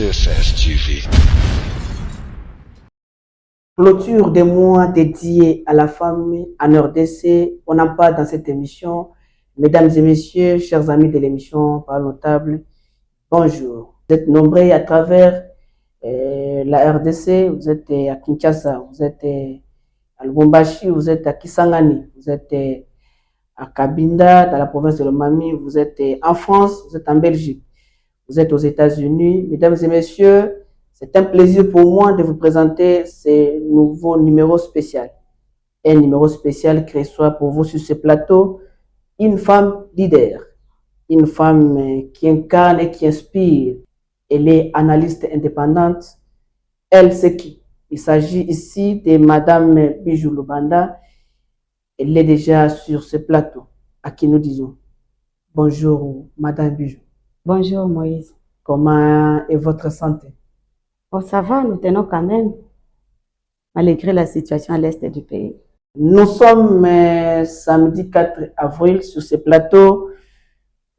GSS-TV. Clôture des mois dédiés à la femme en RDC. On en parle dans cette émission. Mesdames et messieurs, chers amis de l'émission Parlons Table, bonjour. Vous êtes nombreux à travers la RDC. Vous êtes à Kinshasa, vous êtes à Lubumbashi, vous êtes à Kisangani, vous êtes à Cabinda, dans la province de Lomami, vous êtes en France, vous êtes en Belgique, vous êtes aux États-Unis. Mesdames et messieurs, c'est un plaisir pour moi de vous présenter ce nouveau numéro spécial. Un numéro spécial qui reçoit pour vous sur ce plateau une femme leader, une femme qui incarne et qui inspire. Elle est analyste indépendante. Elle, c'est qui? Il s'agit ici de Madame Bijou Lubanda. Elle est déjà sur ce plateau, à qui nous disons bonjour, Madame Bijou. Bonjour Moïse. Comment est votre santé? Oh, ça va, nous tenons quand même, malgré la situation à l'est du pays. Nous sommes samedi 4 avril sur ce plateau.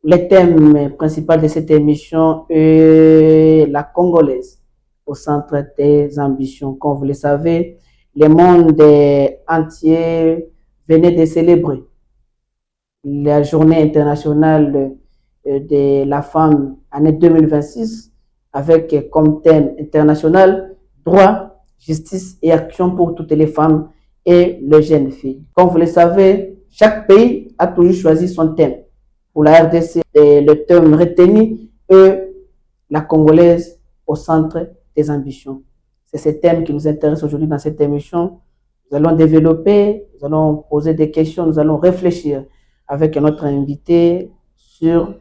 Le thème principal de cette émission est la Congolaise au centre des ambitions. Comme vous le savez, le monde entier venait de célébrer la journée internationale de la femme année 2026 avec comme thème international droit, justice et action pour toutes les femmes et les jeunes filles. Comme vous le savez, chaque pays a toujours choisi son thème. Pour la RDC, le thème retenu est la Congolaise au centre des ambitions. C'est ce thème qui nous intéresse aujourd'hui dans cette émission. Nous allons développer, nous allons poser des questions, nous allons réfléchir avec notre invité sur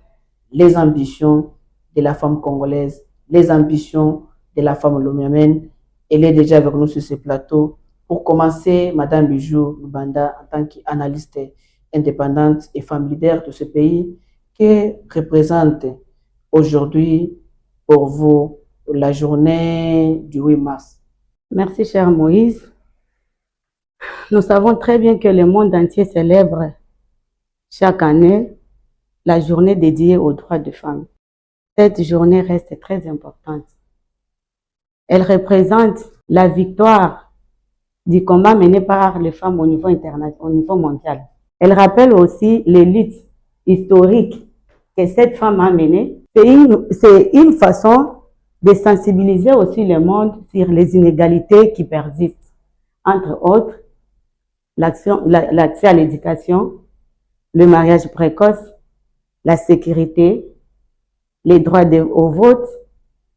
les ambitions de la femme congolaise, les ambitions de la femme lomiamène. Elle est déjà avec nous sur ce plateau. Pour commencer, Madame Bijou Lubanda, en tant qu'analyste indépendante et femme leader de ce pays, que représente aujourd'hui pour vous la journée du 8 mars? Merci cher Moïse. Nous savons très bien que le monde entier célèbre chaque année la journée dédiée aux droits des femmes. Cette journée reste très importante. Elle représente la victoire du combat mené par les femmes au niveau international, au niveau mondial. Elle rappelle aussi les luttes historiques que cette femme a menées. C'est une façon de sensibiliser aussi le monde sur les inégalités qui persistent. Entre autres, l'accès à l'éducation, le mariage précoce, la sécurité, les droits au vote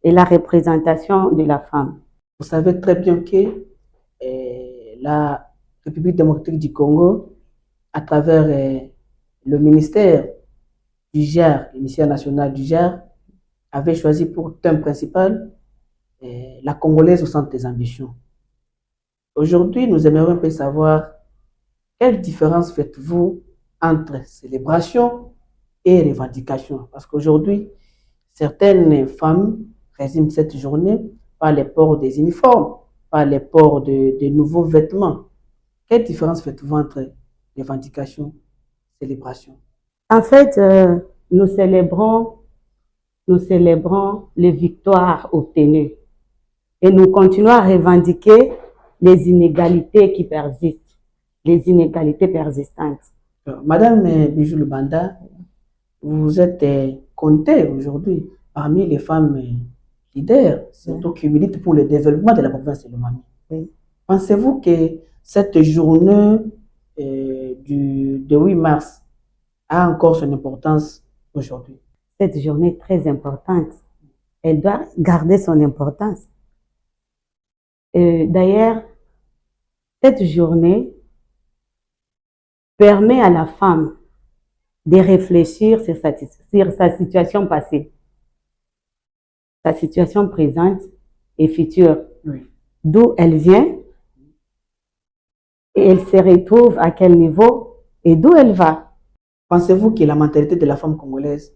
et la représentation de la femme. Vous savez très bien que la République démocratique du Congo, à travers le ministère du GER, le ministère national du GER, avait choisi pour thème principal la Congolaise au centre des ambitions. Aujourd'hui, nous aimerions un peu savoir quelle différence faites-vous entre célébration et revendication. Parce qu'aujourd'hui, certaines femmes résument cette journée par le port des uniformes, par le port de nouveaux vêtements. Quelle différence faites-vous entre revendication et célébration? En fait, nous célébrons les victoires obtenues et nous continuons à revendiquer les inégalités qui persistent, les inégalités persistantes. Madame Bijou Lubanda, vous êtes comptée aujourd'hui parmi les femmes leaders, surtout qui militent pour le développement de la province de Lomami. Oui. Pensez-vous que cette journée du 8 mars a encore son importance aujourd'hui? Cette journée est très importante. Elle doit garder son importance. D'ailleurs, cette journée permet à la femme de réfléchir sur sa situation passée, sa situation présente et future, Oui. D'où elle vient et elle se retrouve à quel niveau et d'où elle va. Pensez-vous que la mentalité de la femme congolaise,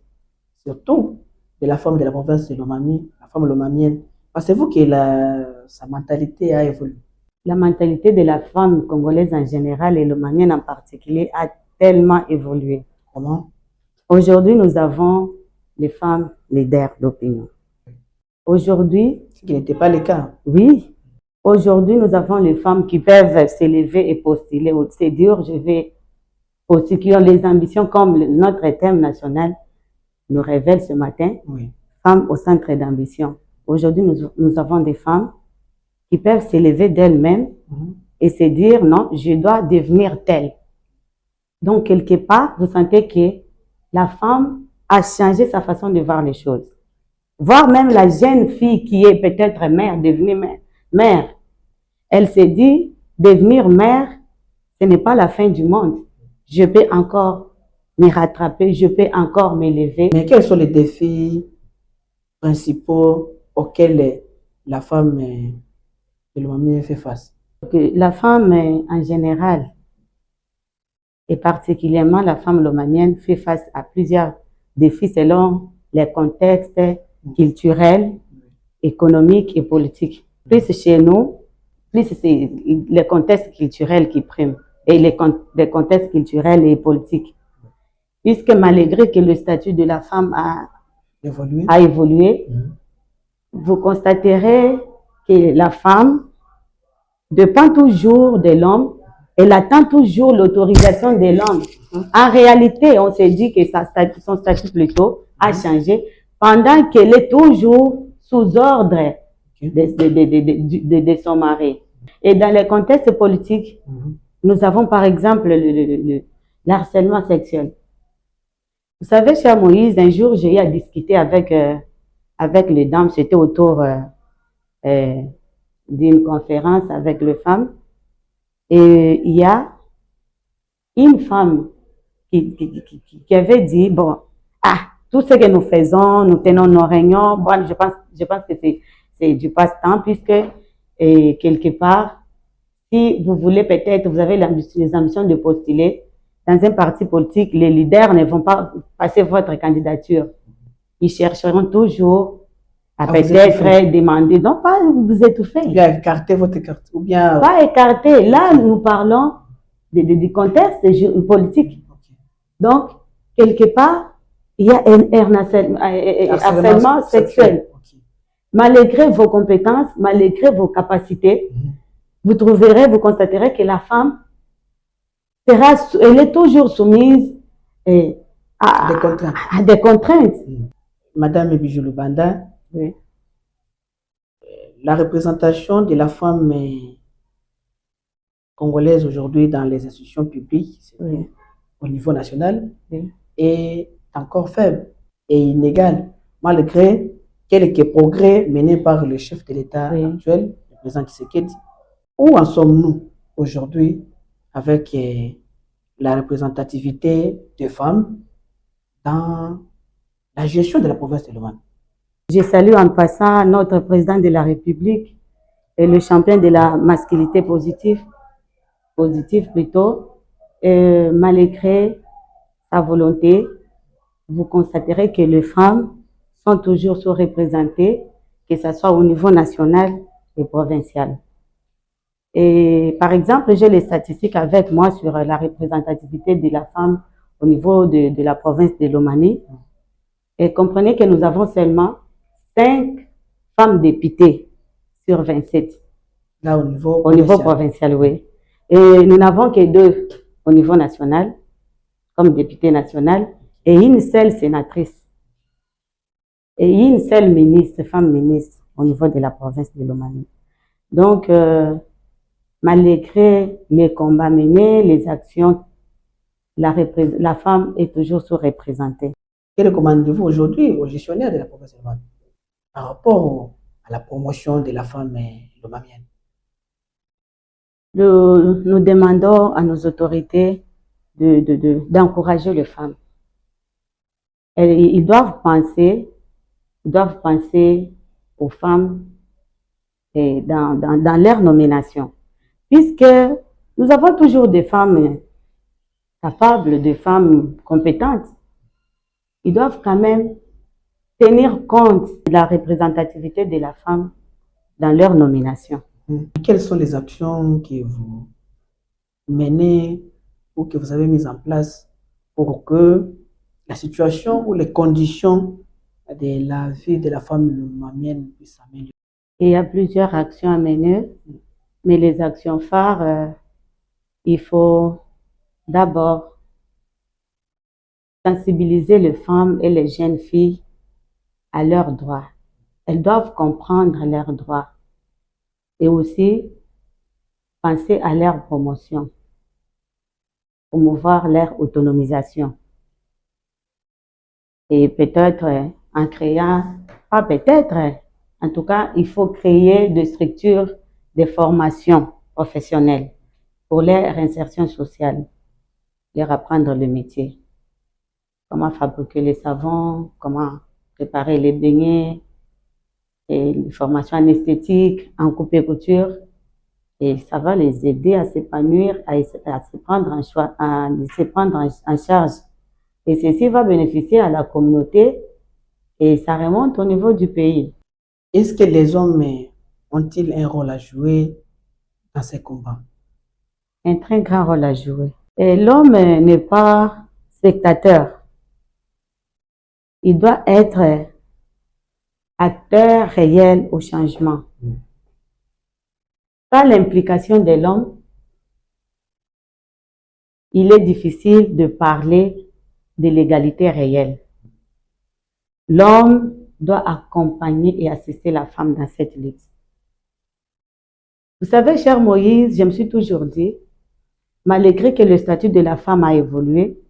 surtout de la femme de la province de Lomami, la femme lomamienne, pensez-vous que sa mentalité a évolué? La mentalité de la femme congolaise en général et lomamienne en particulier a tellement évolué. Comment? Aujourd'hui, nous avons les femmes leaders d'opinion. Aujourd'hui, Ce qui n'était pas le cas. oui, aujourd'hui, nous avons les femmes qui peuvent s'élever et postuler. C'est dur, je vais postuler, qui ont les ambitions comme notre thème national nous révèle ce matin, Oui. femmes au centre d'ambition. Aujourd'hui, nous avons des femmes qui peuvent s'élever d'elles-mêmes et se dire, non, je dois devenir telle. Donc, quelque part, vous sentez que la femme a changé sa façon de voir les choses. Voir même la jeune fille qui est peut-être mère, devenir mère. Elle s'est dit, devenir mère, ce n'est pas la fin du monde. Je peux encore me rattraper, je peux encore m'élever. Mais quels sont les défis principaux auxquels la femme de Lomami fait face? La femme, en général, et particulièrement la femme lomamienne, fait face à plusieurs défis selon les contextes culturels, économiques et politiques. Plus chez nous, plus c'est les contextes culturels qui priment et les contextes culturels et politiques. Puisque malgré que le statut de la femme a évolué, vous constaterez que la femme dépend toujours de l'homme. Elle attend toujours l'autorisation de l'homme. En réalité, on s'est dit que son statut plutôt a changé pendant qu'elle est toujours sous ordre de son mari. Et dans les contextes politiques, nous avons par exemple l'harcèlement sexuel. Vous savez, cher Moïse, un jour, j'ai eu à discuter avec les dames, c'était autour d'une conférence avec les femmes. Et il y a une femme qui avait dit, bon, tout ce que nous faisons, nous tenons nos réunions, bon, je pense que c'est du passe-temps, puisque quelque part, si vous voulez peut-être, vous avez les ambitions de postuler dans un parti politique, les leaders ne vont pas passer votre candidature. Ils chercheront toujours à peut-être demander, non pas vous étouffer. Ou bien écarter votre carte. Ou bien... Pas écarter. Là, nous parlons du contexte politique. Donc, quelque part, il y a un harcèlement sexuel. Malgré vos compétences, malgré vos capacités, vous trouverez, vous constaterez que la femme elle est toujours soumise à des contraintes. Madame Bijou Lubanda, oui. La représentation de la femme congolaise aujourd'hui dans les institutions publiques au niveau national est encore faible et inégale, malgré quelques progrès menés par le chef de l'État actuel, le président Tshisekedi. Où en sommes-nous aujourd'hui avec la représentativité des femmes dans la gestion de la province de Lomami? Je salue en passant notre président de la République et le champion de la masculinité positive plutôt. Malgré sa volonté, vous constaterez que les femmes sont toujours sous-représentées, que ce soit au niveau national et provincial. Et par exemple, j'ai les statistiques avec moi sur la représentativité de la femme au niveau de la province de Lomami. Et comprenez que nous avons seulement 5 femmes députées sur 27. Là, au niveau provincial, oui. Et nous n'avons que 2 au niveau national, comme députée nationale, et une seule sénatrice. Et une seule ministre, femme ministre, au niveau de la province de Lomami. Donc, malgré les combats menés, les actions, la femme est toujours sous-représentée. Que recommandez-vous aujourd'hui aux gestionnaires de la province de Lomami par rapport à la promotion de la femme lomamienne? Nous demandons à nos autorités d'encourager les femmes. Ils doivent penser aux femmes dans leur nomination. Puisque nous avons toujours des femmes capables, des femmes compétentes. Ils doivent quand même tenir compte de la représentativité de la femme dans leur nomination. Quelles sont les actions que vous menez ou que vous avez mises en place pour que la situation ou les conditions de la vie de la femme mamienne puisse s'améliorer? Il y a plusieurs actions à mener, mais les actions phares, il faut d'abord sensibiliser les femmes et les jeunes filles à leurs droits. Elles doivent comprendre leurs droits et aussi penser à leur promotion, promouvoir leur autonomisation. Et peut-être en créant, pas peut-être, en tout cas, il faut créer des structures de formation professionnelle pour leur insertion sociale, leur apprendre le métier. Comment fabriquer les savons, comment préparer les beignets, et une formation en esthétique, en coupe et couture. Et ça va les aider à s'épanouir, à se prendre en charge. Et ceci va bénéficier à la communauté et ça remonte au niveau du pays. Est-ce que les hommes ont-ils un rôle à jouer dans ces combats? Un très grand rôle à jouer. Et l'homme n'est pas spectateur. Il doit être acteur réel au changement. Sans l'implication de l'homme, il est difficile de parler de l'égalité réelle. L'homme doit accompagner et assister la femme dans cette lutte. Vous savez, cher Moïse, je me suis toujours dit, malgré que le statut de la femme a évolué,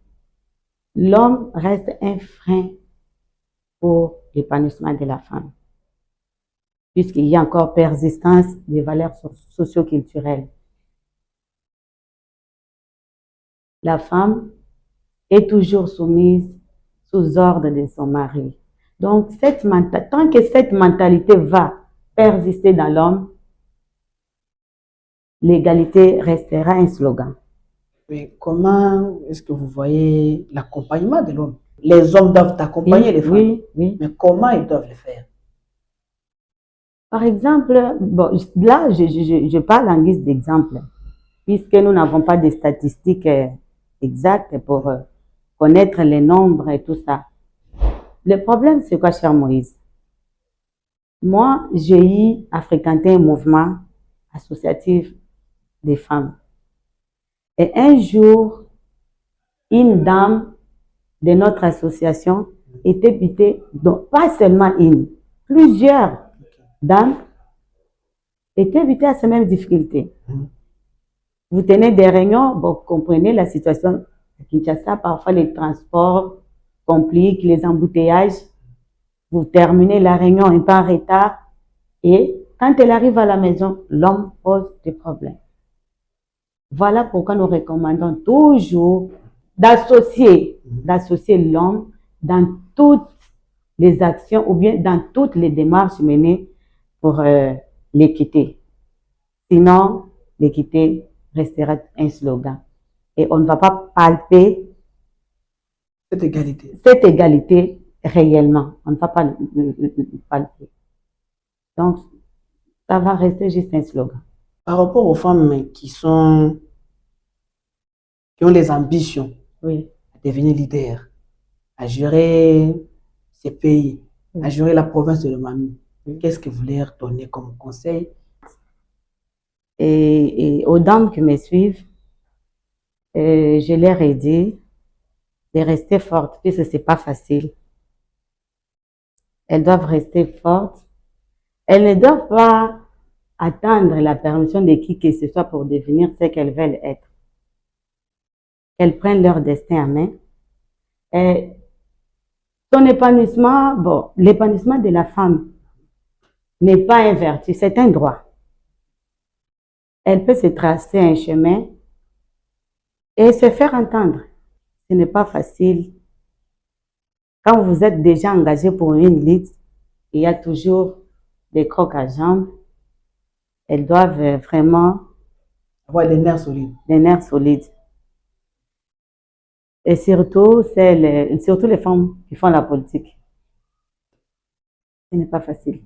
l'homme reste un frein pour l'épanouissement de la femme, puisqu'il y a encore persistance des valeurs socio-culturelles. La femme est toujours soumise sous ordre de son mari. Donc, tant que cette mentalité va persister dans l'homme, l'égalité restera un slogan. Mais comment est-ce que vous voyez l'accompagnement de l'homme? Les hommes doivent accompagner les femmes. Oui, oui. Mais comment ils doivent le faire? Par exemple, bon, là, je parle en guise d'exemple, puisque nous n'avons pas de statistiques exactes pour connaître les nombres et tout ça. Le problème, c'est quoi, cher Moïse? Moi, j'ai eu à fréquenter un mouvement associatif des femmes. Et un jour, une dame de notre association était butée, donc pas seulement une, plusieurs dames étaient butées à ces mêmes difficultés. Vous tenez des réunions, vous comprenez la situation à Kinshasa, parfois les transports compliquent, les embouteillages. Vous terminez la réunion un peu en retard et quand elle arrive à la maison, l'homme pose des problèmes. Voilà pourquoi nous recommandons toujours d'associer l'homme dans toutes les actions ou bien dans toutes les démarches menées pour l'équité. Sinon, l'équité restera un slogan. Et on ne va pas palper cette égalité réellement. On ne va pas le palper. Donc, ça va rester juste un slogan. Par rapport aux femmes qui ont les ambitions Oui. à devenir leaders, à gérer ces pays, à gérer la province de Lomami, qu'est-ce que vous leur donnez comme conseil? Et aux dames qui me suivent, je leur ai dit de rester fortes, puisque ce n'est pas facile. Elles doivent rester fortes. Elles ne doivent pas attendre la permission de qui que ce soit pour devenir ce qu'elles veulent être. Elles prennent leur destin en main. Et son épanouissement, bon, l'épanouissement de la femme n'est pas un vertu, c'est un droit. Elle peut se tracer un chemin et se faire entendre. Ce n'est pas facile. Quand vous êtes déjà engagé pour une lutte, il y a toujours des crocs à jambes. Elles doivent vraiment avoir des nerfs solides. Des nerfs solides. Et surtout, surtout les femmes qui font la politique. Ce n'est pas facile.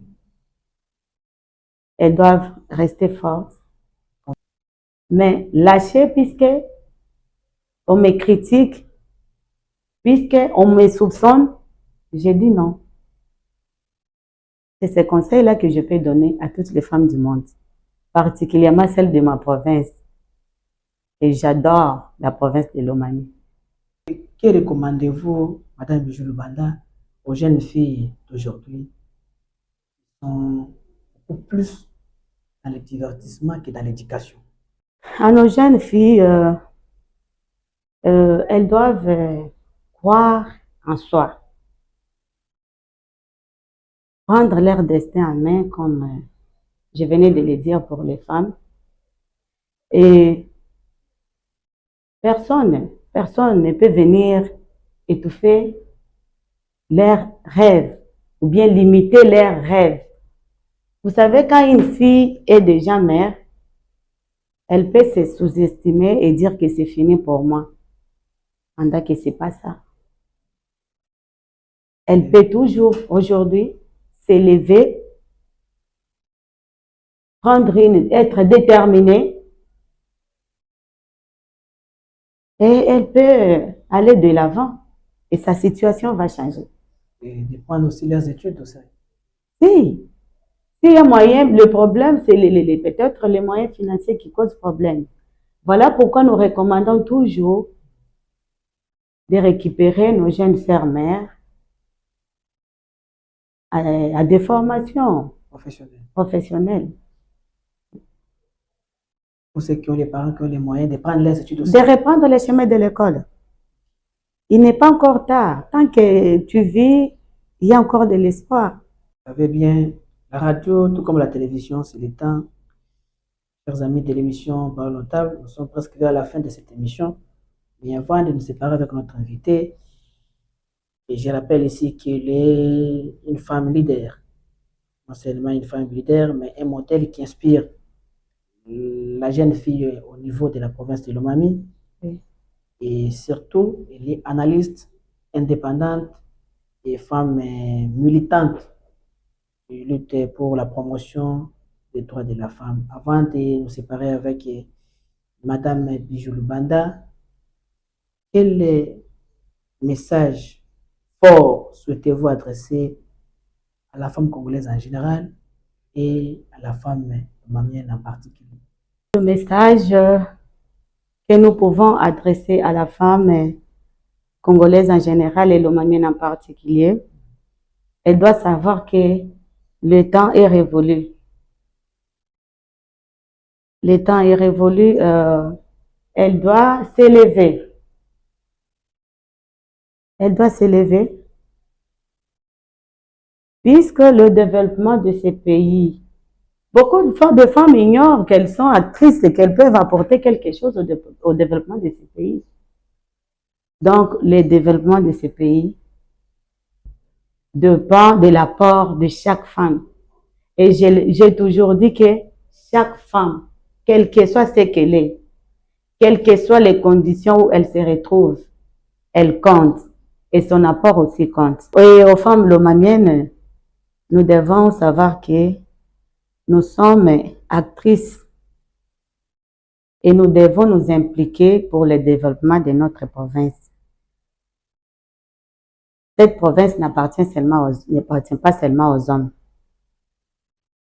Elles doivent rester fortes. Mais lâcher puisque on me critique, puisque on me soupçonne, j'ai dit non. C'est ces conseils-là que je peux donner à toutes les femmes du monde, particulièrement celles de ma province. Et j'adore la province de Lomami. Que recommandez-vous, Madame Bijou Lubanda, aux jeunes filles d'aujourd'hui qui sont beaucoup plus dans le divertissement que dans l'éducation? À nos jeunes filles, elles doivent croire en soi, prendre leur destin en main, comme je venais de le dire pour les femmes. Et personne ne peut venir étouffer leurs rêves ou bien limiter leurs rêves. Vous savez, quand une fille est déjà mère, elle peut se sous-estimer et dire que c'est fini pour moi. Pendant que ce n'est pas ça. Elle peut toujours, aujourd'hui, s'élever, être déterminée, et elle peut aller de l'avant. Et sa situation va changer. Et de prendre aussi leurs études aussi. Si. S'il y a moyen, le problème, c'est peut-être les moyens financiers qui causent problème. Voilà pourquoi nous recommandons toujours de récupérer nos jeunes sœurs-mères à des formations professionnelles. Pour ceux qui ont les parents qui ont les moyens de prendre leurs études aussi. De reprendre les chemins de l'école. Il n'est pas encore tard. Tant que tu vis, il y a encore de l'espoir. Vous savez bien, la radio, tout comme la télévision, c'est le temps. Chers amis de l'émission Parlons Table, nous sommes presque vers la fin de cette émission. Mais avant de nous séparer avec notre invité, et je rappelle ici qu'elle est une femme leader. Non seulement une femme leader, mais un modèle qui inspire la jeune fille au niveau de la province de Lomami. Oui. Et surtout, elle est analyste indépendante et femme militante qui lutte pour la promotion des droits de la femme. Avant de nous séparer avec Madame Bijou Lubanda, quel message fort souhaitez-vous adresser à la femme congolaise en général et à la femme mamienne en particulier? Le message que nous pouvons adresser à la femme congolaise en général et lomamienne en particulier, elle doit savoir que le temps est révolu. Le temps est révolu, elle doit s'élever. Elle doit s'élever puisque le développement de ces pays, beaucoup de femmes ignorent qu'elles sont actrices et qu'elles peuvent apporter quelque chose au développement de ces pays. Donc, le développement de ces pays dépend de l'apport de chaque femme. Et j'ai toujours dit que chaque femme, quelle que soit ce qu'elle est, quelles que soient les conditions où elle se retrouve, elle compte. Et son apport aussi compte. Et aux femmes lomamiennes, nous devons savoir que nous sommes actrices et nous devons nous impliquer pour le développement de notre province. Cette province n'appartient pas seulement aux hommes.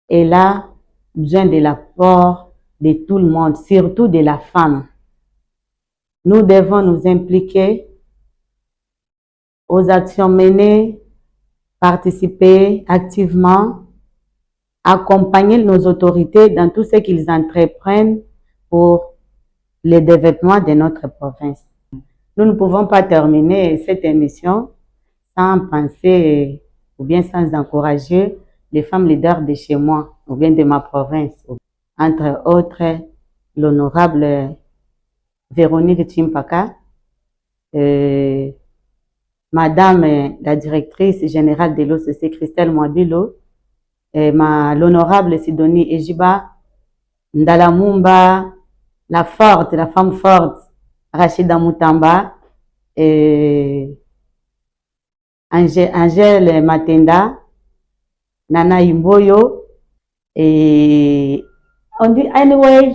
Elle a besoin de l'apport de tout le monde, surtout de la femme. Nous devons nous impliquer aux actions menées, participer activement, accompagner nos autorités dans tout ce qu'ils entreprennent pour le développement de notre province. Nous ne pouvons pas terminer cette émission sans penser ou bien sans encourager les femmes leaders de chez moi ou bien de ma province. Entre autres, l'honorable Véronique Chimpaka, Madame la directrice générale de l'OCC, Christelle Mwabilo, l'honorable Sidonie Ejiba, Ndalamumba, la femme forte, Rachida Mutamba, Angèle Matenda, Nana Imboyo, et on dit anyway,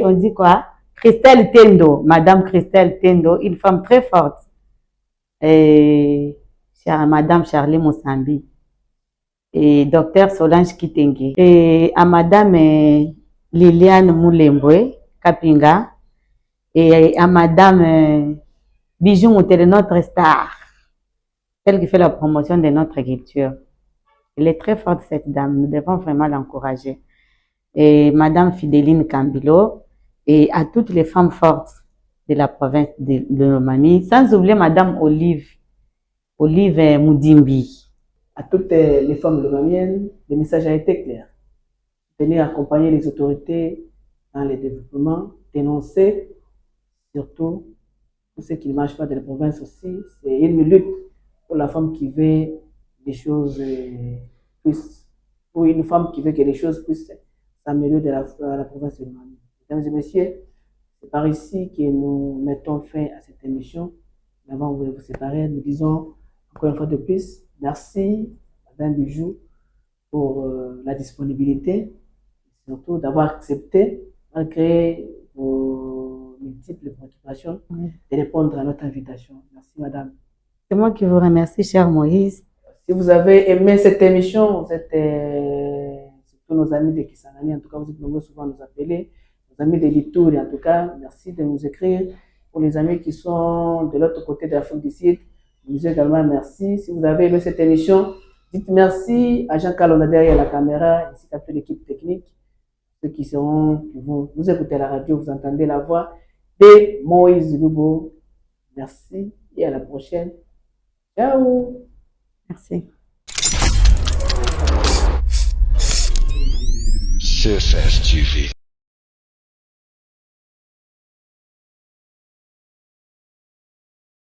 on dit quoi? Christelle Tendo, Madame Christelle Tendo, une femme très forte. Madame Charlie Moussambi. et Dr Solange Kitenge, et à Madame Liliane Moulembwe Kapinga, et à Madame Bijou Moutere, notre star, celle qui fait la promotion de notre culture. Elle est très forte, cette dame, nous devons vraiment l'encourager. Et Madame Fidéline Kambilo, et à toutes les femmes fortes de la province de Lomami, sans oublier Madame Olive Moudimbi. À toutes les femmes lomamiennes, le message a été clair. Venez accompagner les autorités dans le développement, dénoncer surtout tout ce qui ne marche pas dans la province aussi. C'est une lutte pour la femme qui veut des choses puissent, pour une femme qui veut que les choses puissent s'améliorer dans la province de Lomami. Mesdames et messieurs, c'est par ici que nous mettons fin à cette émission. Avant de vous séparer, nous disons encore une fois de plus, merci Madame Bijou pour la disponibilité, surtout d'avoir accepté, malgré vos multiples préoccupations, de répondre à notre invitation. Merci Madame. C'est moi qui vous remercie, cher Moïse. Si vous avez aimé cette émission, vous êtes surtout nos amis de Kisangani, en tout cas vous êtes nombreux souvent à nous appeler, nos amis de Litouri, en tout cas, merci de nous écrire. Pour les amis qui sont de l'autre côté de l'Afrique du Sud, je vous dis également merci. Si vous avez aimé cette émission, dites merci à Jean Kalonda derrière la caméra, ainsi qu'à toute l'équipe technique, ceux qui vont vous écouter à la radio, vous entendez la voix de Moïse Lubo. Merci et à la prochaine. Ciao. Merci. CFS TV.